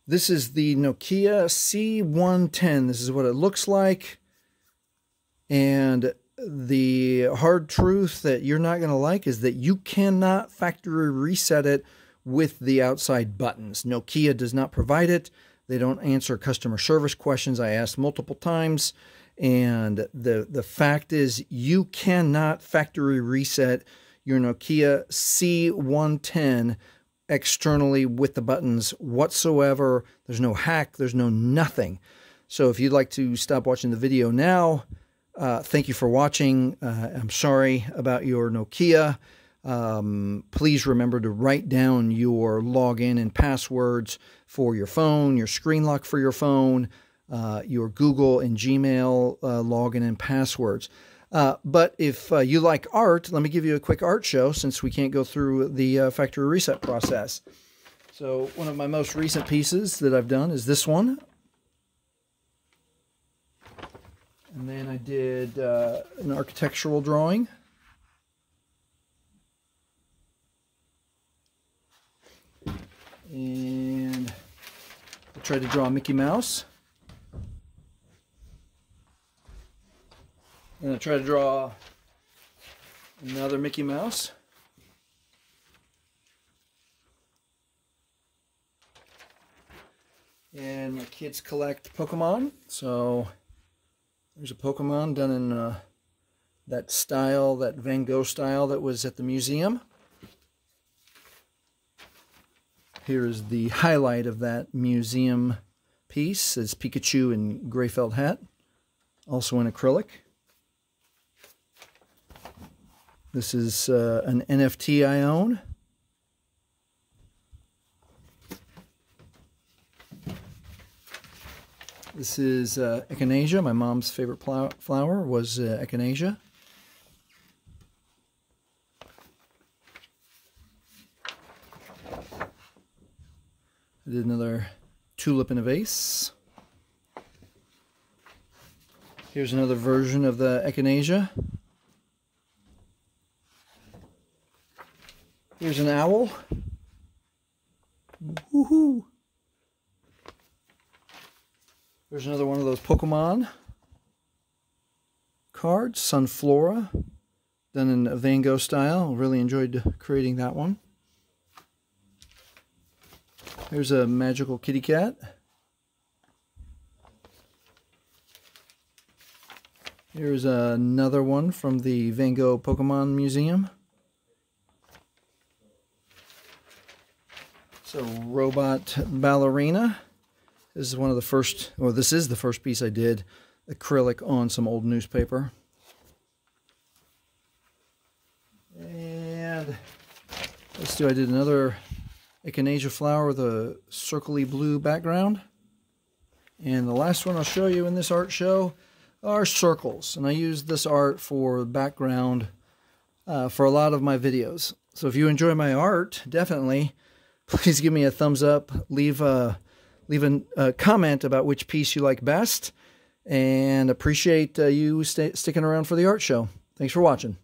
This is the Nokia C110. This is what it looks like. And the hard truth that you're not going to like is that you cannot factory reset it with the outside buttons. Nokia does not provide it. They don't answer customer service questions. I asked multiple times. And the fact is you cannot factory reset your Nokia C110 externally with the buttons whatsoever. There's no hack. There's no nothing. So if you'd like to stop watching the video now, thank you for watching. I'm sorry about your Nokia. Please remember to write down your login and passwords for your phone, your screen lock for your phone, your Google and Gmail login and passwords. But if you like art, let me give you a quick art show since we can't go through the factory reset process. So one of my most recent pieces that I've done is this one. And then I did an architectural drawing. And I tried to draw a Mickey Mouse. And I tried to draw another Mickey Mouse. And my kids collect Pokemon. So there's a Pokemon done in that style, that Van Gogh style that was at the museum. Here is the highlight of that museum piece. It's Pikachu in gray felt hat, also in acrylic. This is an NFT I own. This is echinacea. My mom's favorite flower was echinacea. I did another tulip in a vase. Here's another version of the echinacea. Here's an owl. Woohoo! There's another one of those Pokemon cards, Sunflora, done in a Van Gogh style. Really enjoyed creating that one. Here's a magical kitty cat. Here's another one from the Van Gogh Pokemon Museum. So, Robot Ballerina. This is one of the first, or this is the first piece I did, acrylic on some old newspaper. And let's do, I did another echinacea flower with a circly blue background. And the last one I'll show you in this art show are circles. And I use this art for background for a lot of my videos. So if you enjoy my art, definitely, please give me a thumbs up. Leave a comment about which piece you like best. And appreciate you sticking around for the art show. Thanks for watching.